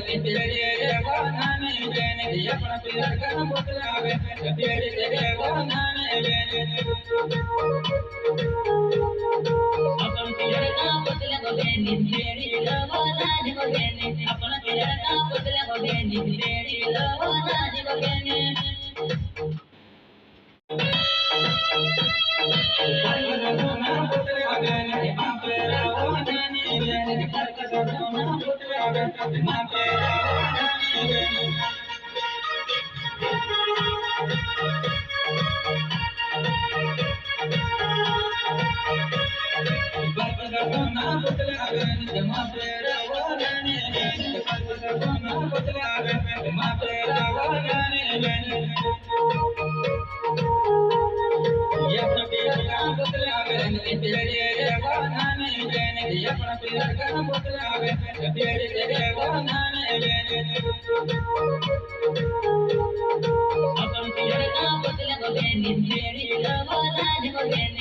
तेरे जवाना ने लेने अपना प्यार का बतलावे तेरे जवाना ने लेने अपन प्यार का बतलावे तेरे जवाना ने लेने अपना प्यार का बतलावे तेरे जवाना ने लेने अपन